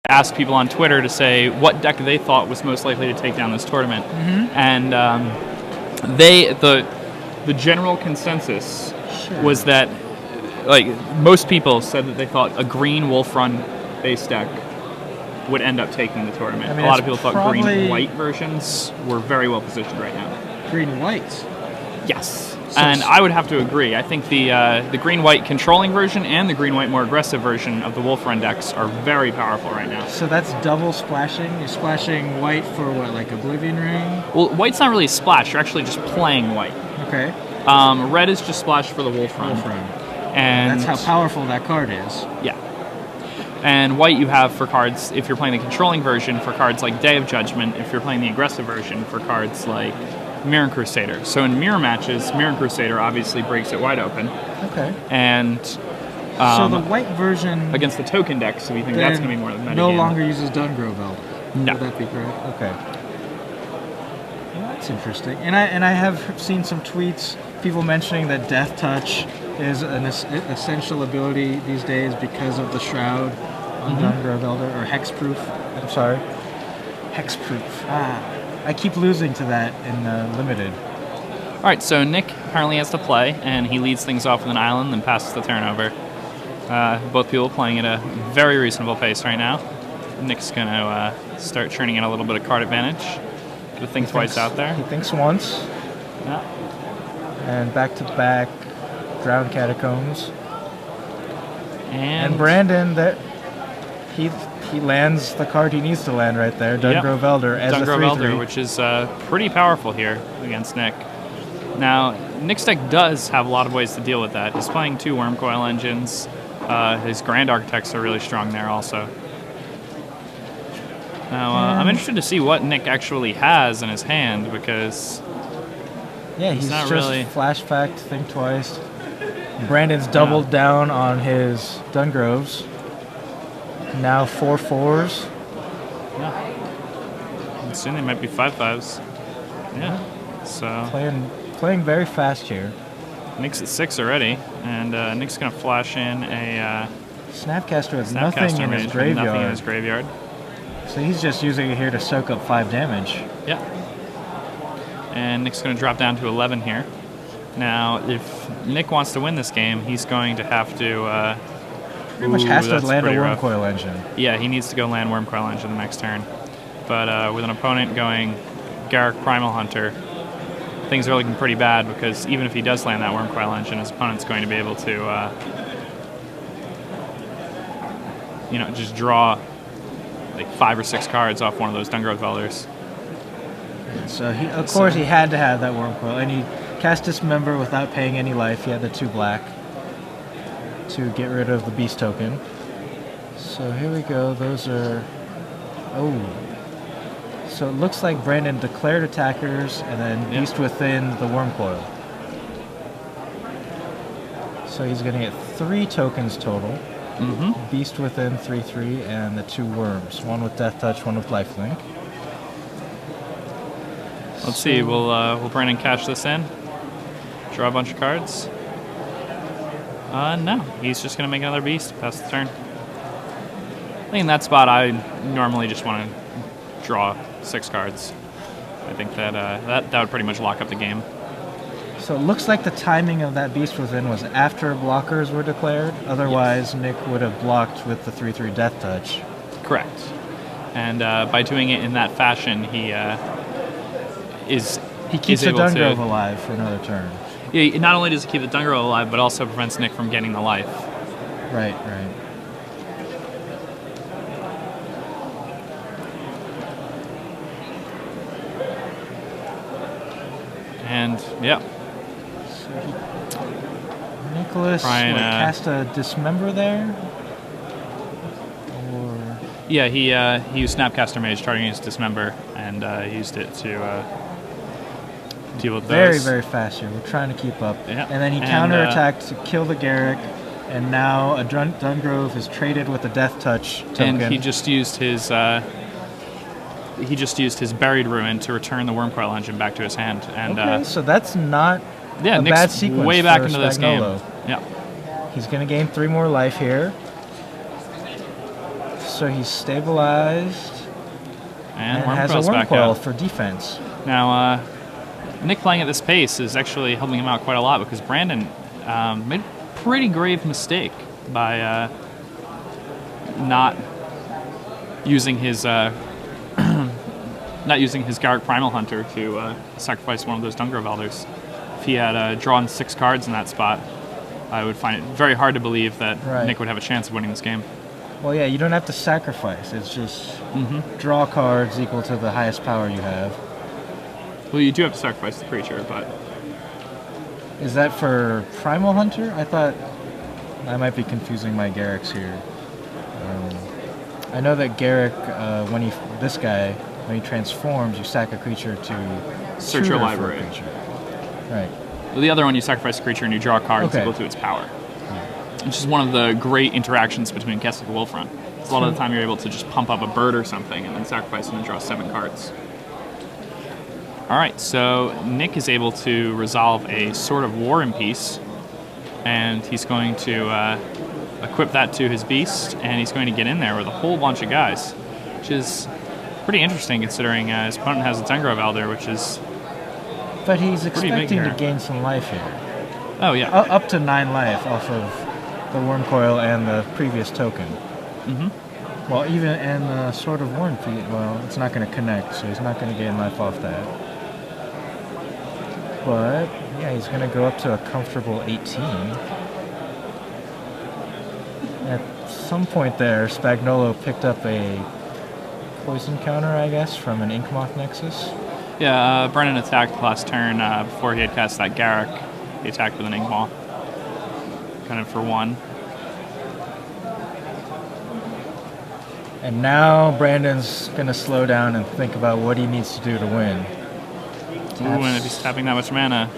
asked people on Twitter to say what deck they thought was most likely to take down this tournament, and the general consensus was that, like, most people said that they thought a green Wolf Run base deck would end up taking the tournament. I mean, a lot of people thought green-white versions were very well positioned right now. Green-white? Yes. And I would have to agree. I think the green-white controlling version and the green-white more aggressive version of the Wolf Run decks are very powerful right now. So that's double splashing? You're splashing white for what, like Oblivion Ring? Well, white's not really a splash. You're actually just playing white. Okay. Red is just splash for the Wolf Run. And that's how powerful that card is. Yeah. And white you have for cards, if you're playing the controlling version, for cards like Day of Judgment, if you're playing the aggressive version, for cards like Mirror Crusader. So in mirror matches, Mirror Crusader obviously breaks it wide open. Okay. And so the white version against the token deck, so you think that's going to be more than meta no game. longer uses Dungrove Elder. No. Would that be correct? Okay. Well, that's interesting. And I have seen some tweets, people mentioning that Death Touch is an essential ability these days because of the Shroud on Dungrove Elder, or Hexproof. I'm sorry. Hexproof. I keep losing to that in Limited. All right, so Nick apparently has to play, and he leads things off with an island and passes the turnover. Both people playing at a very reasonable pace right now. Nick's going to start churning in a little bit of card advantage. Get a think twice out there. He thinks once. Yeah. And back-to-back Drowned Catacombs. And Brandon, that he lands the card he needs to land right there, Dungrove Elder, as Dungrove a 3/3. Elder, which is pretty powerful here against Nick. Now, Nick's deck does have a lot of ways to deal with that. He's playing 2 Wormcoil Engines. His Grand Architects are really strong there also. Now, I'm interested to see what Nick actually has in his hand, because he's not just really flash fact, think twice. Brandon's doubled down on his Dungroves. Now 4/4s. Yeah. And soon they might be 5/5s. Yeah. So playing very fast here. Nick's at 6 already, and Nick's going to flash in a Snapcaster with nothing in his graveyard. Nothing in his graveyard. So he's just using it here to soak up 5 damage. Yeah. And Nick's going to drop down to 11 here. Now, if Nick wants to win this game, he's going to have to... pretty much has to land a Wormcoil Engine. Yeah, he needs to go land Wormcoil Engine the next turn. But with an opponent going Garruk Primal Hunter, things are looking pretty bad, because even if he does land that Wormcoil Engine, his opponent's going to be able to, just draw like 5 or 6 cards off one of those Dungrove Elders. So of course he had to have that Wormcoil, and he cast Dismember without paying any life. He had the 2 black to get rid of the Beast token. So here we go. Those are... Oh. So it looks like Brandon declared attackers and then Beast Within the Wormcoil. So he's going to get 3 tokens total. Beast Within 3/3 and the 2 worms. One with Death Touch, one with Lifelink. Let's see. Will Brandon cash this in? Draw a bunch of cards? No. He's just going to make another beast, pass the turn. I think in that spot, I normally just want to draw 6 cards. I think that that would pretty much lock up the game. So it looks like the timing of that Beast Within was after blockers were declared. Otherwise, Nick would have blocked with the 3/3 Death Touch. Correct. And by doing it in that fashion, he keeps the Dungrove alive for another turn. Yeah, not only does he keep the Dungrove alive, but also prevents Nick from getting the life. Right. And, yeah. Nicholas cast a Dismember there? Or... Yeah, he used Snapcaster Mage, targeting his Dismember, and used it to deal with those. Very, very fast here. We're trying to keep up. Yeah. And then he counterattacked to kill the Garruk, and now a Dungrove is traded with a Death Touch token. And he just used his... Buried Ruin to return the Wormcoil Engine back to his hand. And, okay, so that's not a Nick's bad sequence way back for into this game. Spagnolo. Yeah. He's going to gain 3 more life here. so he's stabilized And has a Wormcoil's back Wormcoil out. for defense. Now, Nick playing at this pace is actually helping him out quite a lot because Brandon made a pretty grave mistake by not using his Garrick Primal Hunter to sacrifice one of those Dungrove Elders. If he had drawn 6 cards in that spot, I would find it very hard to believe that Nick would have a chance of winning this game. Well, yeah, you don't have to sacrifice. It's just draw cards equal to the highest power you have. Well, you do have to sacrifice the creature, but... Is that for Primal Hunter? I thought I might be confusing my Garricks here. I know that Garrick, when he transforms, you sack a creature to search your library. Right. Well, the other one, you sacrifice a creature and you draw cards equal to its power. Which is one of the great interactions between Kessel and Wolfrun. A lot of the time you're able to just pump up a bird or something and then sacrifice and draw 7 cards. Alright, so Nick is able to resolve a Sword of War and Peace, and he's going to equip that to his beast, and he's going to get in there with a whole bunch of guys, which is pretty interesting considering his opponent has a Dungrove Elder, which is But he's expecting to gain some life here. Oh, yeah. Up to 9 life off of the Wormcoil and the previous token. Well, even and the Sword of War and Peace, well, it's not going to connect, so he's not going to gain life off that. But, yeah, he's going to go up to a comfortable 18. At some point there, Spagnolo picked up a poison counter, I guess, from an Inkmoth Nexus. Yeah, Brennan attacked last turn before he had cast that Garrick. He attacked with an Inkmoth. Kind of for 1. And now Brandon's going to slow down and think about what he needs to do to win. Ooh, and if he's tapping that much mana,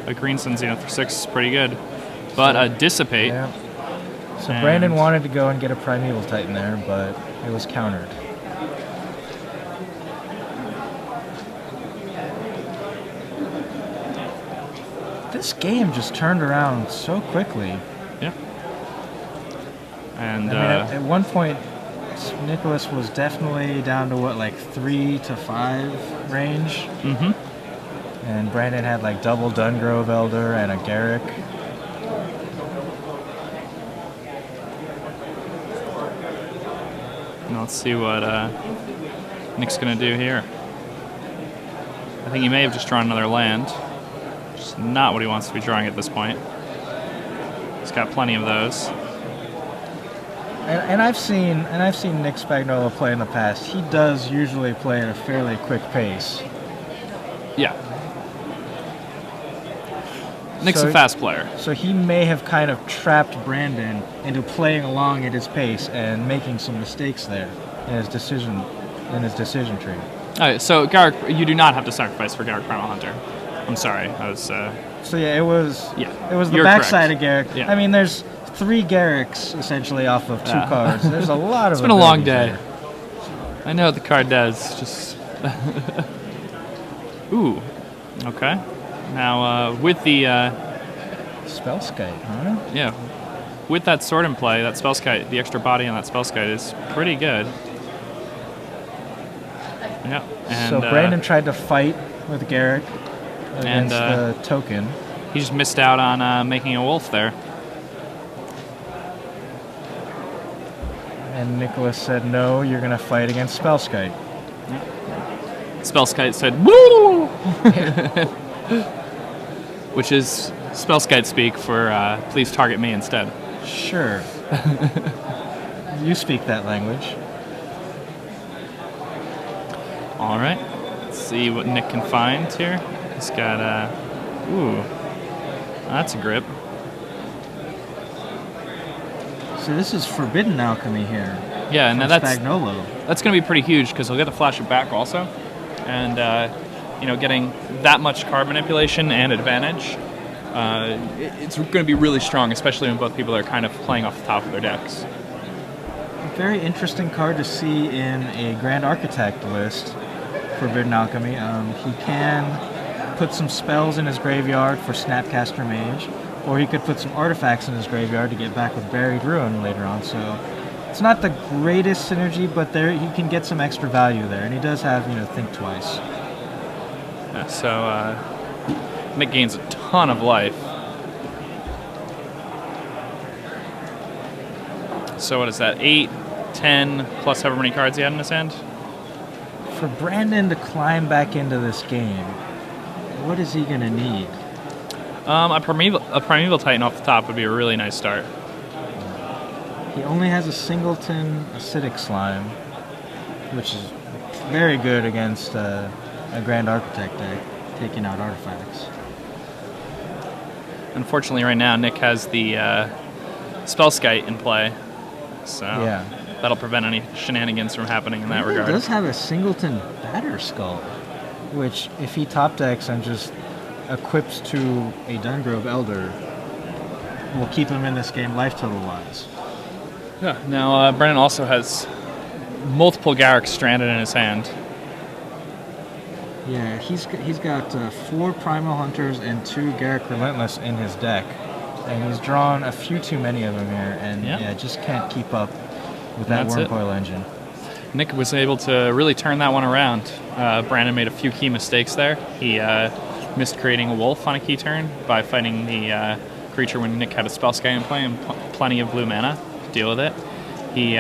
a green Sun Zenith for 6 is pretty good. But a Dissipate. Yeah. So Brandon wanted to go and get a Primeval Titan there, but it was countered. This game just turned around so quickly. Yeah. And I mean, at one point, Nicholas was definitely down to what, like 3 to 5 range? And Brandon had like double Dungrove Elder and a Garrick. Now let's see what Nick's going to do here. I think he may have just drawn another land. Which is not what he wants to be drawing at this point. He's got plenty of those. And I've seen Nick Spagnolo play in the past. He does usually play at a fairly quick pace. Yeah. Nick's a fast player. So he may have kind of trapped Brandon into playing along at his pace and making some mistakes there in his decision tree. All right, so Garrick, you do not have to sacrifice for Garrick Primal Hunter. I'm sorry, I was. So yeah, it was. Yeah, it was the you're backside correct. of Garrick. Yeah. I mean, there's 3 Garricks essentially off of 2 cards. There's a lot of. It's been a long day. There. I know what the card does. Just. Ooh. Okay. Now with the. Spellskite, huh? Yeah. With that sword in play, that Spellskite, the extra body on that Spellskite is pretty good. Yeah. And, so Brandon tried to fight with Garrick against the token. He just missed out on making a wolf there. And Nicholas said, no, you're going to fight against Spellskite. Yeah. Spellskite said, woo! Which is Spellskite speak for please target me instead. Sure. You speak that language. All right. Let's see what Nick can find here. He's got ooh, that's a grip. So this is Forbidden Alchemy here. Yeah, and that's Spagnolo. That's going to be pretty huge because he'll get the flash it back also, and getting that much card manipulation and advantage, it's going to be really strong, especially when both people are kind of playing off the top of their decks. A very interesting card to see in a Grand Architect list. Forbidden Alchemy. He can put some spells in his graveyard for Snapcaster Mage, or he could put some artifacts in his graveyard to get back with Buried Ruin later on. So It's not the greatest synergy, but there you can get some extra value there, and he does have think twice. Yeah, so Nick gains a ton of life. So what is that? 8, 10 plus however many cards he had in his hand. For Brandon to climb back into this game, what is he gonna need? A primeval Titan off the top would be a really nice start. He only has a singleton acidic slime, which is very good against a Grand Architect deck, taking out artifacts. Unfortunately, right now Nick has the Spellskite in play, so yeah, that'll prevent any shenanigans from happening in that regard. He does have a singleton Batter Skull, which if he top decks and just equips to a Dungrove Elder, will keep him in this game life total wise. Yeah. Now Brennan also has multiple Garruk stranded in his hand. Yeah, he's got 4 Primal Hunters and 2 Garruk Relentless in his deck, and he's drawn a few too many of them here, and just can't keep up with that Wormcoil engine. Nick was able to really turn that one around. Brandon made a few key mistakes there. He missed creating a wolf on a key turn by fighting the creature when Nick had a Spellskite in play and plenty of blue mana to deal with it. He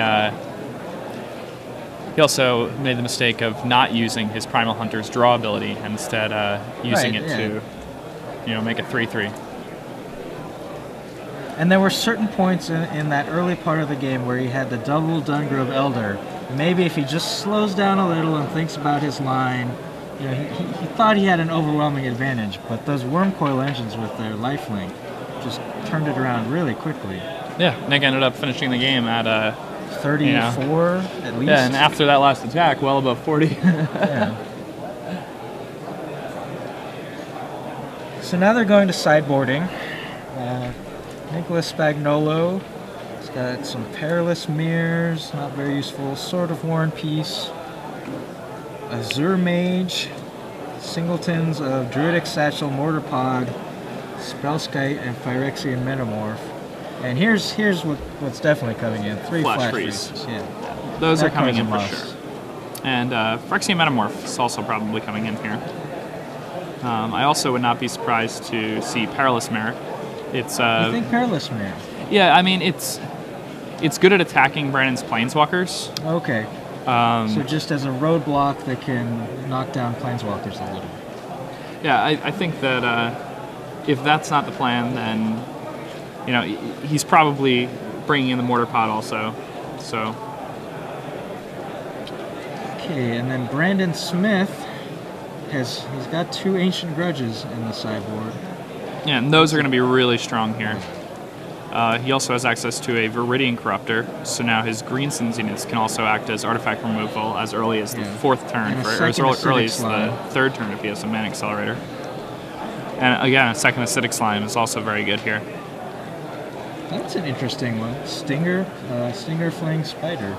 also made the mistake of not using his Primal Hunter's draw ability and instead using it to make a 3/3. And there were certain points in that early part of the game where he had the double Dungrove Elder. Maybe if he just slows down a little and thinks about his line, he thought he had an overwhelming advantage, but those Wormcoil engines with their lifelink just turned it around really quickly. Yeah, Nick ended up finishing the game at 34 at least. Yeah, and after that last attack, well above 40. Yeah. So now they're going to sideboarding. Nicholas Spagnolo. He's got some Perilous Mirrors, not very useful. Sword of War and Peace. Azure Mage. Singletons of Druidic Satchel, Mortar Pod, Spellskite, and Phyrexian Metamorph. And here's what's definitely coming in. 3 Flash Freezes. Yeah. Those are coming in for sure. And Phyrexian Metamorph is also probably coming in here. I also would not be surprised to see Perilous Mirror. It's you think Perilous Mirror? Yeah, I mean it's good at attacking Brandon's Planeswalkers. Okay. So just as a roadblock that can knock down Planeswalkers a little. Yeah, I think that if that's not the plan, then he's probably bringing in the Mortar Pod also. So. Okay, and then Brandon Smith he's got 2 Ancient Grudges in the sideboard. Yeah, and those are going to be really strong here. He also has access to a Viridian Corruptor, so now his Green Sun Zeniths can also act as artifact removal as early as the 4th turn, or as early as the 3rd turn if he has a Mana Accelerator. And again, a second Acidic Slime is also very good here. That's an interesting one. Stinger Fling Spider.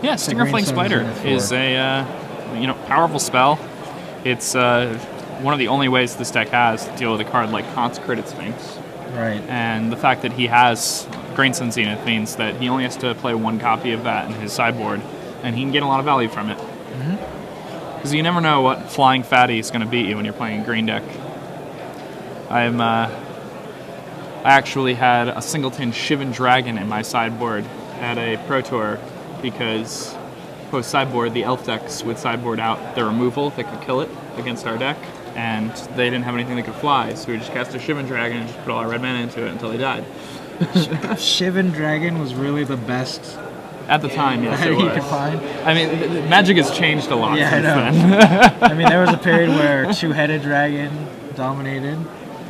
Yeah, Stinger Fling Spider is a powerful spell. It's one of the only ways this deck has to deal with a card like Consecrated Sphinx. Right. And the fact that he has Green Sun Zenith means that he only has to play 1 copy of that in his sideboard, and he can get a lot of value from it. Because you never know what flying fatty is going to beat you when you're playing a green deck. I actually had a singleton Shivan Dragon in my sideboard at a Pro Tour because post-sideboard, the elf decks would sideboard out their removal that could kill it against our deck, and they didn't have anything that could fly, so we just cast a Shivan Dragon and just put all our red mana into it until they died. Shivan Dragon was really the best at the time, yes, it was. you could find. I mean, Magic has changed a lot since then. I mean, there was a period where Two-Headed Dragon dominated.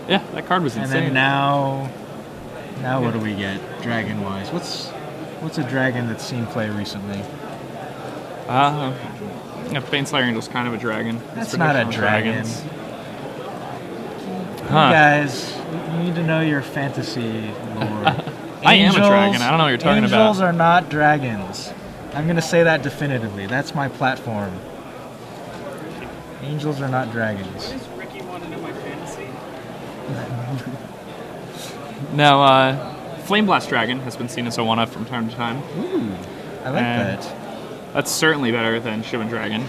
Yeah, that card was insane. And then now what do we get, dragon-wise? What's a dragon that's seen play recently? Baneslayer Angel's kind of a dragon. That's not a dragon. You Huh. guys, you need to know your fantasy lore. I am a dragon. I don't know what you're talking about. Angels are not dragons. I'm going to say that definitively. That's my platform. Angels are not dragons. Does Ricky want to know my fantasy? Now, Flame Blast Dragon has been seen as a one-up from time to time. Ooh, I like that. That's certainly better than Shivan Dragon.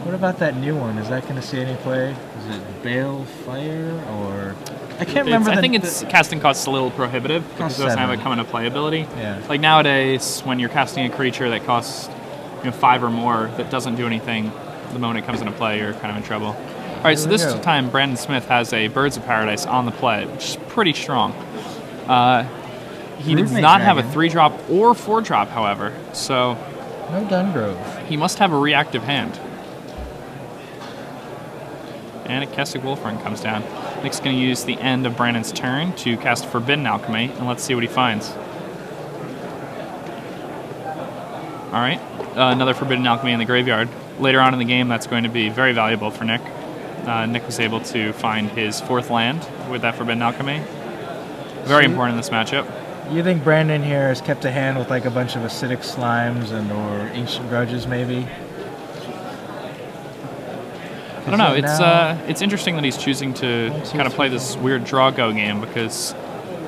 What about that new one? Is that going to see any play? Is it Bale Fire or... I can't remember. I think its casting cost's a little prohibitive because it doesn't have a come into play ability. Yeah. Like nowadays, when you're casting a creature that costs 5 or more that doesn't do anything, the moment it comes into play, you're kind of in trouble. All right, so this time Brandon Smith has a Birds of Paradise on the play, which is pretty strong. He does not have a 3-drop or 4-drop, however, so no Dungrove. He must have a reactive hand. And a Kestic Wolfrun comes down. Nick's going to use the end of Brandon's turn to cast Forbidden Alchemy, and let's see what he finds. All right, another Forbidden Alchemy in the graveyard. Later on in the game, that's going to be very valuable for Nick. Nick was able to find his 4th land with that Forbidden Alchemy. Very important in this matchup. You think Brandon here has kept a hand with like a bunch of acidic slimes and or ancient grudges, maybe? I don't know. It's interesting that he's choosing to kind of play this weird draw-go game because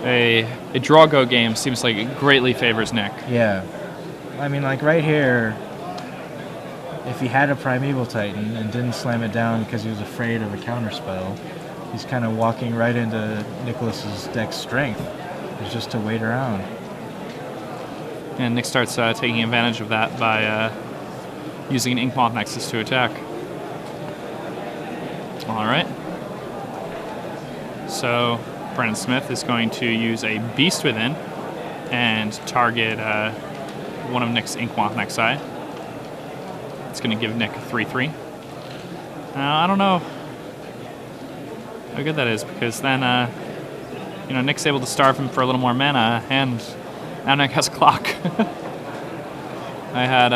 a draw-go game seems like it greatly favors Nick. Yeah. I mean, like right here, if he had a Primeval Titan and didn't slam it down because he was afraid of a counterspell, he's kind of walking right into Nicholas's deck's strength. It's just to wait around. And Nick starts taking advantage of that by using an Inkmoth Nexus to attack. All right. So Brandon Smith is going to use a Beast Within and target one of Nick's Inkmoth Nexi. It's going to give Nick a 3/3. I don't know how good that is because then Nick's able to starve him for a little more mana, and now Nick has a clock. I had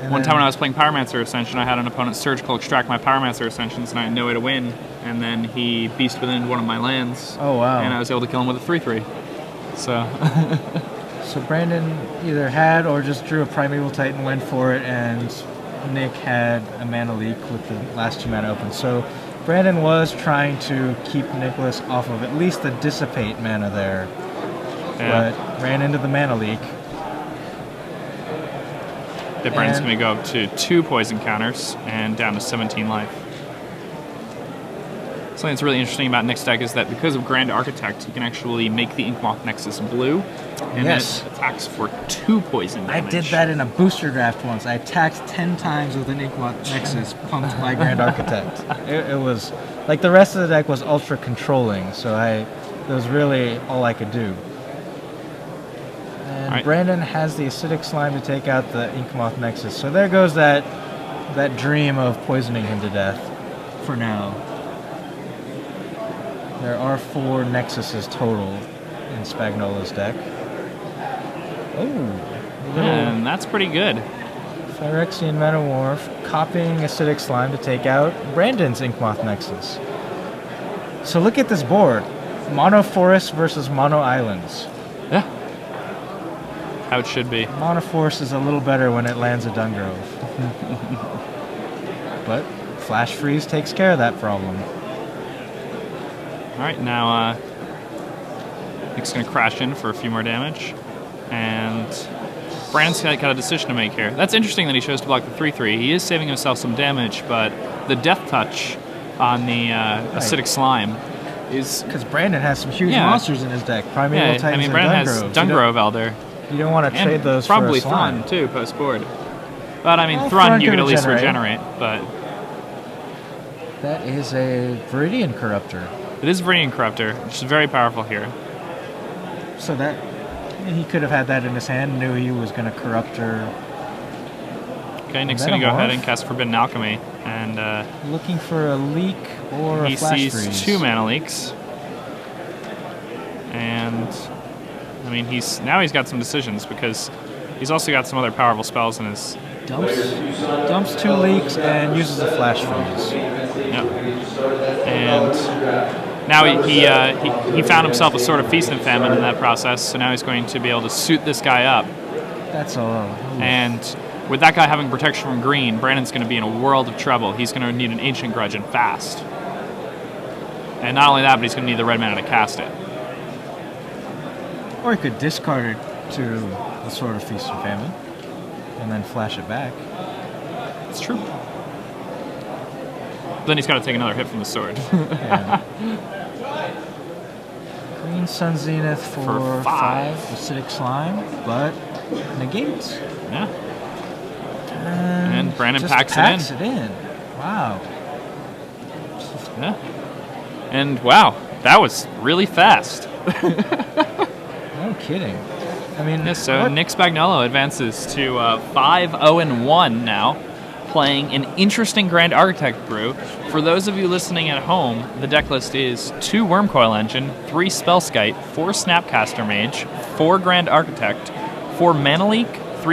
one time when I was playing Pyromancer Ascension, I had an opponent Surgical extract my Pyromancer Ascensions, and I had no way to win. And then he Beast Within one of my lands. Oh, wow. And I was able to kill him with a 3/3. So... So Brandon either had or just drew a Primeval Titan, went for it, and Nick had a mana leak with the last 2 mana open. So Brandon was trying to keep Nicholas off of at least the Dissipate mana there, but ran into the mana leak. Brandon's going to go up to 2 poison counters and down to 17 life. Something that's really interesting about Nick's deck is that because of Grand Architect, he can actually make the Inkmoth Nexus blue, and then it attacks for 2 poison damage. I did that in a booster draft once. I attacked 10 times with an Inkmoth Nexus pumped by Grand Architect. It was like the rest of the deck was ultra controlling, so that was really all I could do. And Brandon has the Acidic Slime to take out the Inkmoth Nexus. So there goes that dream of poisoning him to death for now. There are 4 Nexuses total in Spagnolo's deck. Oh. And that's pretty good. Phyrexian Metamorph copying Acidic Slime to take out Brandon's Inkmoth Nexus. So look at this board. Mono Forest versus Mono Islands. Yeah. How it should be. Mono Forest is a little better when it lands a Dungrove. But Flash Freeze takes care of that problem. Alright, now Nick's going to crash in for a few more damage. And Brandon's got a decision to make here. That's interesting that he chose to block the 3/3. He is saving himself some damage, but the Death Touch on the Acidic Slime is... Because Brandon has some huge monsters in his deck. Primeval Titans, I mean, Brandon has Dungrove Elder. You don't want to trade those probably for a slime. Thrun, too, post-board. But, I mean, Thrun you could at least regenerate, but... That is a Viridian Corruptor. It is Viridian Corruptor, which is very powerful here. So that... He could have had that in his hand, knew he was going to Corruptor... Okay, Nick's going to go ahead and cast Forbidden Alchemy, and... looking for a leak or a Flash Freeze. He sees 2 mana leaks. And... I mean, he's got some decisions, because he's also got some other powerful spells in his... Dumps 2 leaks and uses a Flash Freeze. Yep. And now he found himself a sort of feast and famine in that process, so now he's going to be able to suit this guy up. That's all. And with that guy having protection from green, Brandon's going to be in a world of trouble. He's going to need an Ancient Grudge and fast. And not only that, but he's going to need the red mana to cast it. Or he could discard it to the Sword of Feast and Famine, and then flash it back. It's true. Then he's got to take another hit from the sword. Yeah. Green Sun Zenith for 5 Acidic Slime, but negates. Yeah. And Brandon just packs it in. Wow. Yeah. And wow, that was really fast. No kidding. I mean, Yeah, so Nick Spagnolo advances to 5-0-1 now, playing an interesting Grand Architect brew. For those of you listening at home, the deck list is 2 Wormcoil Engine, 3 Spellskite, 4 Snapcaster Mage, 4 Grand Architect, 4 Mana Leak,